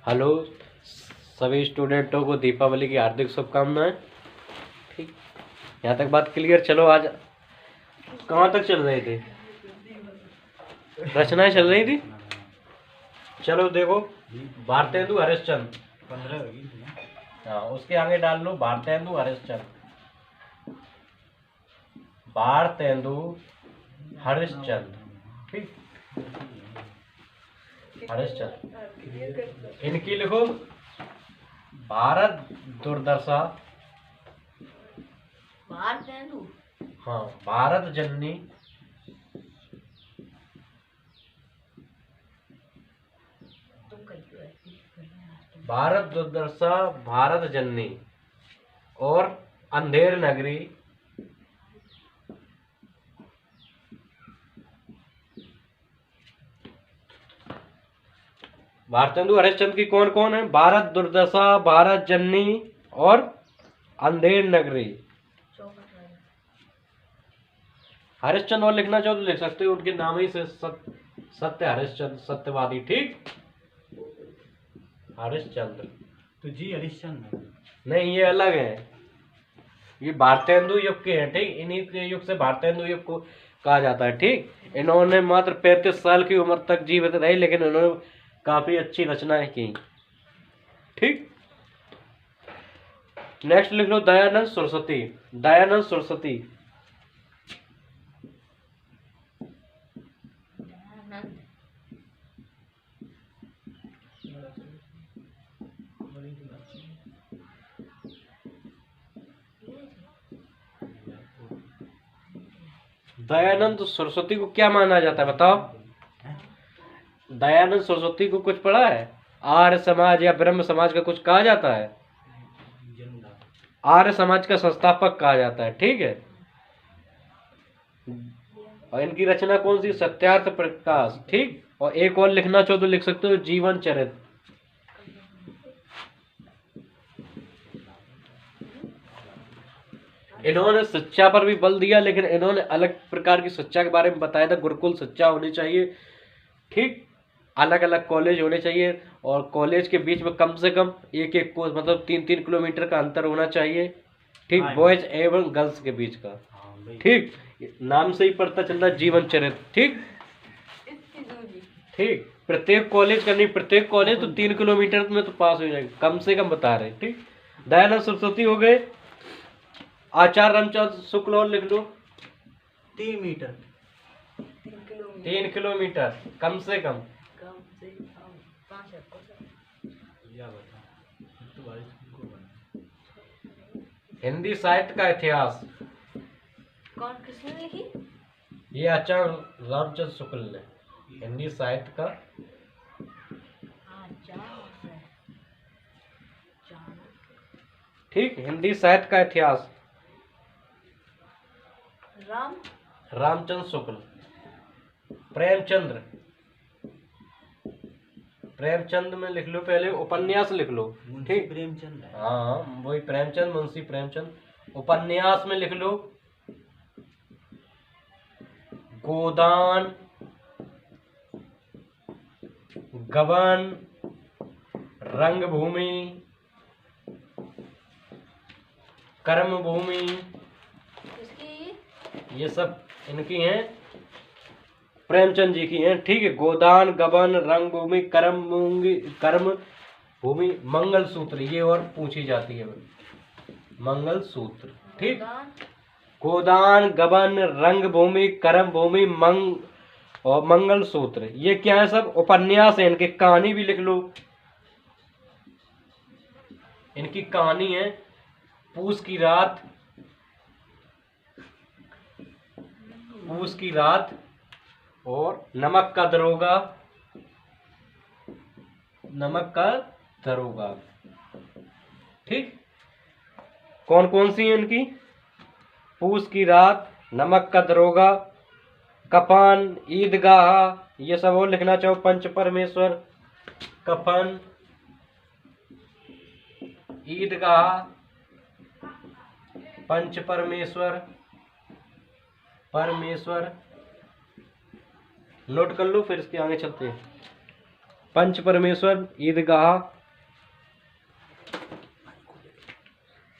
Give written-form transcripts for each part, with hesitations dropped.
Hello सभी स्टूडेंटों को दीपावली की हार्दिक शुभकामनाएं। ठीक, यहाँ तक बात क्लियर। चलो आज कहाँ तक चल रही थी? रचनाएं चल रही थी। चलो देखो, भारतेंदु हरिश्चंद्र 15 होगी। हाँ, उसके आगे डाल लो भारतेंदु हरिश्चंद्र। भारतेंदु हरिश्चंद्र, ठीक, हरिश्चंद्र। इनकी लिखो भारत दुर्दशा, हाँ, भारत जननी, भारत दुर्दशा, भारत जननी और अंधेर नगरी, भारतेंदु हरिश्चंद्र की कौन कौन है? भारत दुर्दशा, भारत जननी और अंधेर नगरी। हरिश्चंद्र और लिखना चाहो तो लिख सकते हो, उनके नाम ही से सत्य हरिश्चंद्र, सत्यवादी। ठीक, हरिश्चंद्र तो जी हरिश्चंद्र नहीं, ये अलग है। ये भारतेंदु युग के हैं। ठीक, इन्हीं के युग से भारतेंदु युग को कहा जाता है। ठीक, इन्होंने मात्र 35 साल की उम्र तक जीवित रहे, लेकिन इन्होंने काफी अच्छी रचनाएं की। ठीक, नेक्स्ट लिख लो दयानंद सरस्वती। दयानंद सरस्वती, दयानंद सरस्वती को क्या माना जाता है बताओ? दयानंद सरस्वती को कुछ पढ़ा है? आर्य समाज या ब्रह्म समाज का कुछ कहा जाता है? आर्य समाज का संस्थापक कहा जाता है। ठीक है, और इनकी रचना कौन सी? सत्यार्थ प्रकाश। ठीक, और एक और लिखना चाहो तो लिख सकते हो जीवन चरित्र। इन्होंने शिक्षा पर भी बल दिया, लेकिन इन्होंने अलग प्रकार की शिक्षा के बारे में बताया था। गुरुकुल शिक्षा होनी चाहिए। ठीक, अलग अलग कॉलेज होने चाहिए, और कॉलेज के बीच में कम से कम एक एक कोर्स, मतलब 3-3 किलोमीटर का अंतर होना चाहिए। ठीक, बॉयज एवं गर्ल्स के बीच का। ठीक, नाम से ही पता चल रहा है जीवन चरित्र। ठीक, ठीक, प्रत्येक कॉलेज का नहीं, प्रत्येक कॉलेज तो 3 किलोमीटर में तो पास हो जाएगा, कम से कम बता रहे। ठीक, दयानंद सरस्वती हो गए। आचार्य रामचंद्र शुक्ल और लिख लो 3 मीटर, 3 किलोमीटर कम से कम। हिंदी साहित्य का इतिहास कौन, किसने लिखी? ये आचार्य रामचंद्र शुक्ल ने। हिंदी साहित्य का, ठीक, हिंदी साहित्य का इतिहास रामचंद्र शुक्ल। प्रेमचंद्र, प्रेमचंद में लिख लो, पहले उपन्यास लिख लो। ठीक, प्रेमचंद, हाँ वही प्रेमचंद, मुंशी प्रेमचंद। उपन्यास में लिख लो गोदान, गबन, रंगभूमि, कर्मभूमि, ये सब इनकी हैं, प्रेमचंद जी की हैं। ठीक है, गोदान, गबन, रंगभूमि, कर्म भूमि, मंगल सूत्र, ये और पूछी जाती है मंगल सूत्र। ठीक, गोदान, गबन, रंगभूमि, कर्म भूमि, और मंगल सूत्र, ये क्या है? सब उपन्यास है इनके। कहानी भी लिख लो, इनकी कहानी है पूस की रात, पूस की रात और नमक का दरोगा, नमक का दरोगा। ठीक, कौन कौन सी है इनकी? पूस की रात, नमक का दरोगा, कफन, ईदगाह, ये सब और लिखना चाहो पंच परमेश्वर, कफन, ईदगाह, पंच परमेश्वर, परमेश्वर, नोट कर लो, फिर इसके आगे चलते हैं। पंच परमेश्वर, ईदगाह,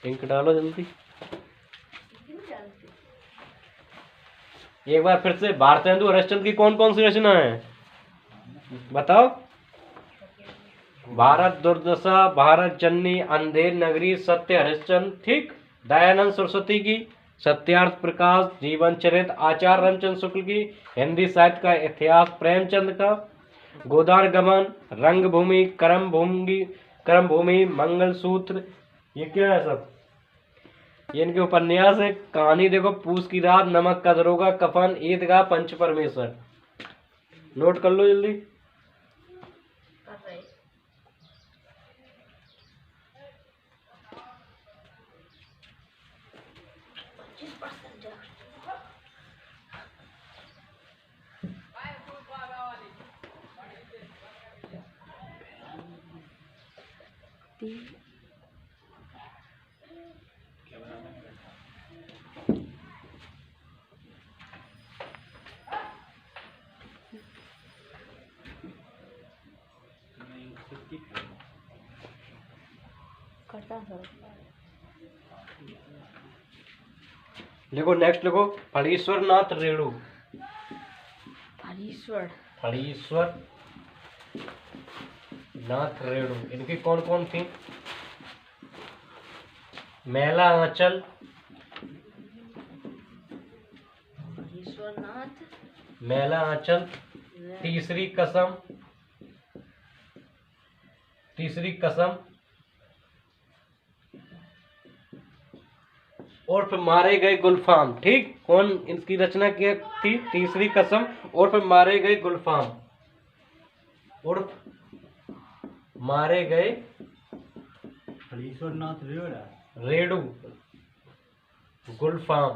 इंक डालो जल्दी। क्यों डालते? एक बार फिर से, भारतेंदु हरिश्चंद्र की कौन कौन सी रचना है बताओ? भारत दुर्दशा, भारत जननी, अंधेर नगरी, सत्य हरिश्चंद्र, ठीक। दयानंद सरस्वती की सत्यार्थ प्रकाश, जीवन चरित, आचार्य रामचंद्र शुक्ल की हिंदी साहित्य का इतिहास, प्रेमचंद का गोदान गमन, रंगभूमि, कर्मभूमि, मंगलसूत्र, ये क्या है सब? ये इनके उपन्यास है। कहानी देखो, पूस की रात, नमक का दरोगा, कफन, ईदगाह, पंच परमेश्वर। नोट कर लो जल्दी। कर रहे। करता हूँ। लिखो, नेक्स्ट लिखो, फणीश्वर नाथ रेणु। फणीश्वर फणीश्वर नाथ रेणु, इनकी कौन कौन थी? मैला आंचल, फणीश्वर नाथ, मैला आंचल, तीसरी कसम, तीसरी कसम, और फिर मारे गए गुलफाम। ठीक, कौन इसकी रचना की थी? तीसरी कसम और फिर मारे गए गुलफाम, और मारे गए फणीश्वरनाथ रेणु गुलफाम।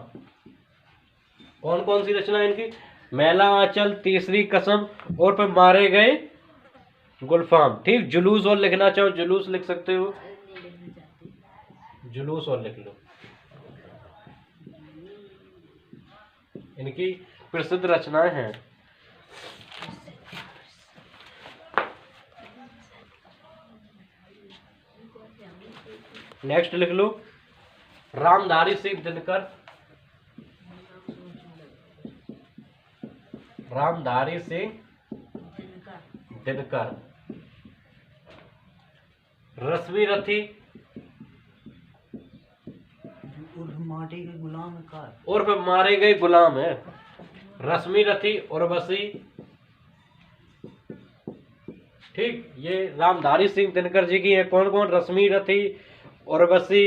कौन कौन सी रचना है इनकी? मैला आंचल, तीसरी कसम, और फिर मारे गए गुलफाम। ठीक, जुलूस और लिखना चाहो जुलूस लिख सकते हो, नहीं लिखना चाहती। जुलूस और लिख लो। इनकी प्रसिद्ध रचनाएं हैं। नेक्स्ट लिख लो, रामधारी सिंह दिनकर, रामधारी सिंह दिनकर, रश्मि रथी, माटी के गुलाम का और फिर मारे गए गुलाम है। रश्मि रथी, उर्वशी, ठीक, ये रामधारी सिंह दिनकर जी की है। कौन कौन? रश्मि रथी, उर्वशी,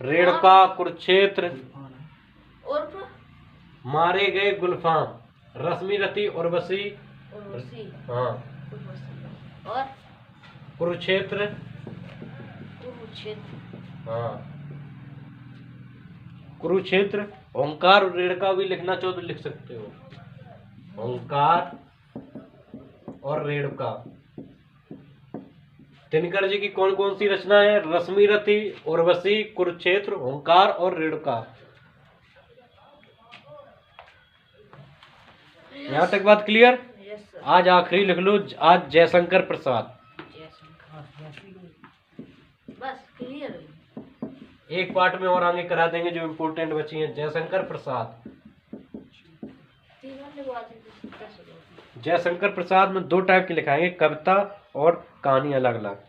रेणुका, कुरुक्षेत्र, और फिर मारे गए गुलफाम। रश्मि रथी, उर्वशी, उर्वशी, हाँ, उर्वशी, और कुरुक्षेत्र, कुरुक्षेत्र, हाँ, कुरुक्षेत्र। ओंकार और रेणुका भी लिखना चाहो तो लिख सकते हो, ओंकार और रेणुका। दिनकर जी की कौन कौन सी रचना है? रश्मि रथी, उर्वशी, कुरुक्षेत्र, ओंकार और रेणुका। यहाँ तक बात क्लियर? Yes sir. आज आखिरी लिख लो, आज जयशंकर प्रसाद। बस क्लियर है। एक पार्ट में और आगे करा देंगे जो इम्पोर्टेंट बची हैं। जयशंकर प्रसाद, तीनों लिखवाते थे, 10 लोग। जयशंकर प्रसाद में दो टाइप के लिखाएंगे, कविता और कहानी अलग अलग।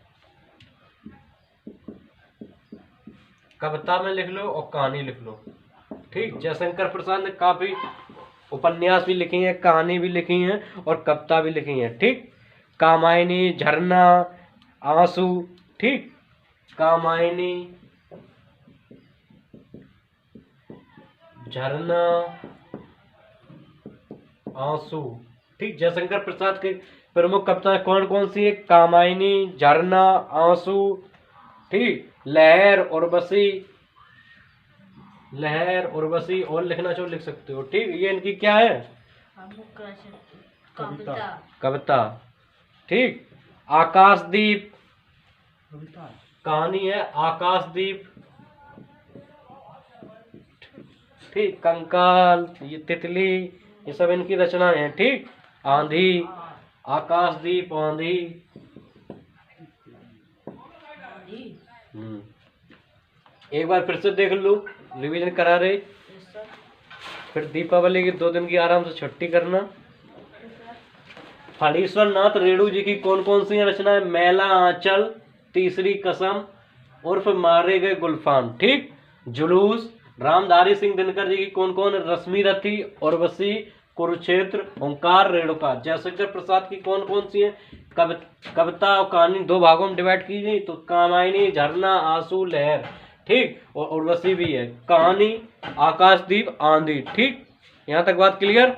कविता में लिख लो और कहानी लिख लो। ठीक, जयशंकर प्रसाद ने काफी उपन्यास भी लिखी हैं, कहानी भी लिखी हैं और कविता भी लिखी हैं। ठीक, कामायनी, झरना, आंसू, ठीक, कामायनी, झरना, आंसू। ठीक, जयशंकर प्रसाद के प्रमुख कविताएं कौन कौन सी है? कामायनी, झरना, आंसू, ठीक, लहर, उर्वशी, लहर, उर्वशी, और लिखना चाहो लिख सकते हो। ठीक, ये इनकी क्या है? कविता। कविता। ठीक, आकाशदीप, कविता कहानी है आकाशदीप। ठीक, कंकाल, ये तितली, ये सब इनकी रचनाएं हैं। ठीक, आंधी, आकाशदीप, आंधी। एक बार फिर से देख लो, रिवीजन करा रहे। Yes sir. फिर दीपावली की 2 दिन की आराम से छुट्टी करना। Okay sir. फणीश्वर नाथ रेणु जी की कौन कौन सी रचनाएं? मैला आंचल, तीसरी कसम, उर्फ मारे गए गुलफाम, ठीक। जुलूस, रामधारी सिंह दिनकर जी की कौन कौन? रश्मि रथी, उर्वशी, कुरुक्षेत्र, ओंकार, रेणुका। जयशंकर प्रसाद की कौन कौन सी है? कविता और कहानी 2 भागों में डिवाइड की गई, तो कामायनी, झरना, आंसू, लहर, ठीक। और उर्वशी भी है। कहानी आकाशदीप, आंधी, ठीक। यहाँ तक बात क्लियर।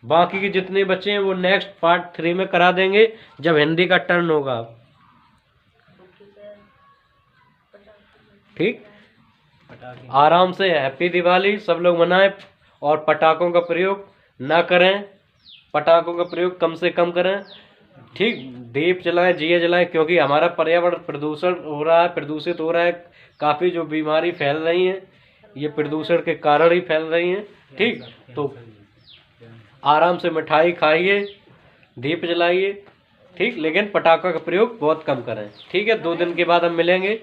बाकी के जितने बच्चे हैं वो नेक्स्ट पार्ट 3 में करा देंगे जब हिंदी का टर्न होगा, ओके सर। ठीक। पटाखे आराम से हैप्पी दिवाली सब लोग मनाएं और पटाखों का प्रयोग ना करें, पटाखों का प्रयोग कम से कम करें, ठीक। दीप जलाएं, दिए जलाएं, क्योंकि हमारा पर्यावरण प्रदूषण हो रहा है, प्रदूषित हो रहा है। काफ़ी जो बीमारी फैल रही हैं ये प्रदूषण के कारण ही फैल रही हैं, ठीक। तो आराम से मिठाई खाइए, दीप जलाइए, ठीक। लेकिन पटाखा का प्रयोग बहुत कम करें, ठीक है। 2 दिन के बाद हम मिलेंगे।